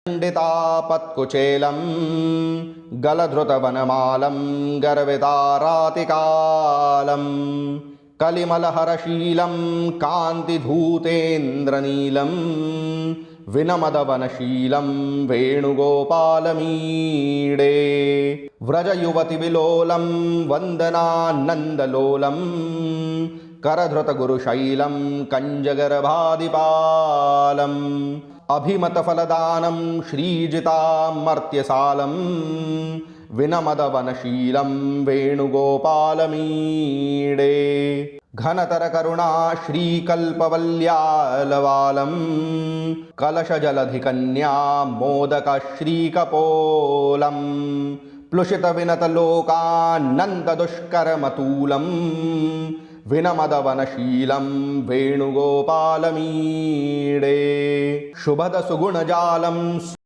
खण्डितापत्कुचेलं गलधृतवनमालं गर्वितारातिकालं कलिमलहरशीलं कान्तिधूतेन्द्रनीलं विनमदवनशीलं वेणुगोपालमीडे व्रजयुवतिविलोलं वन्दनानन्दलोलं करधृतगुरुशैलं कञ्जगर्भादिपालम् अभिमतफलदानं श्रीजितामर्त्यसालं विनमदवनशीलं वेणुगोपालमीडे घनतरकरुणा श्रीकल्पवल्यालवालं कलशजलधिकन्या मोदकश्रीकपोलं प्लुषितविनतलोकानन्ददुष्करमतूलं विनमदवनशीलं वेणुगोपालमीडे शुभदसुगुणजालं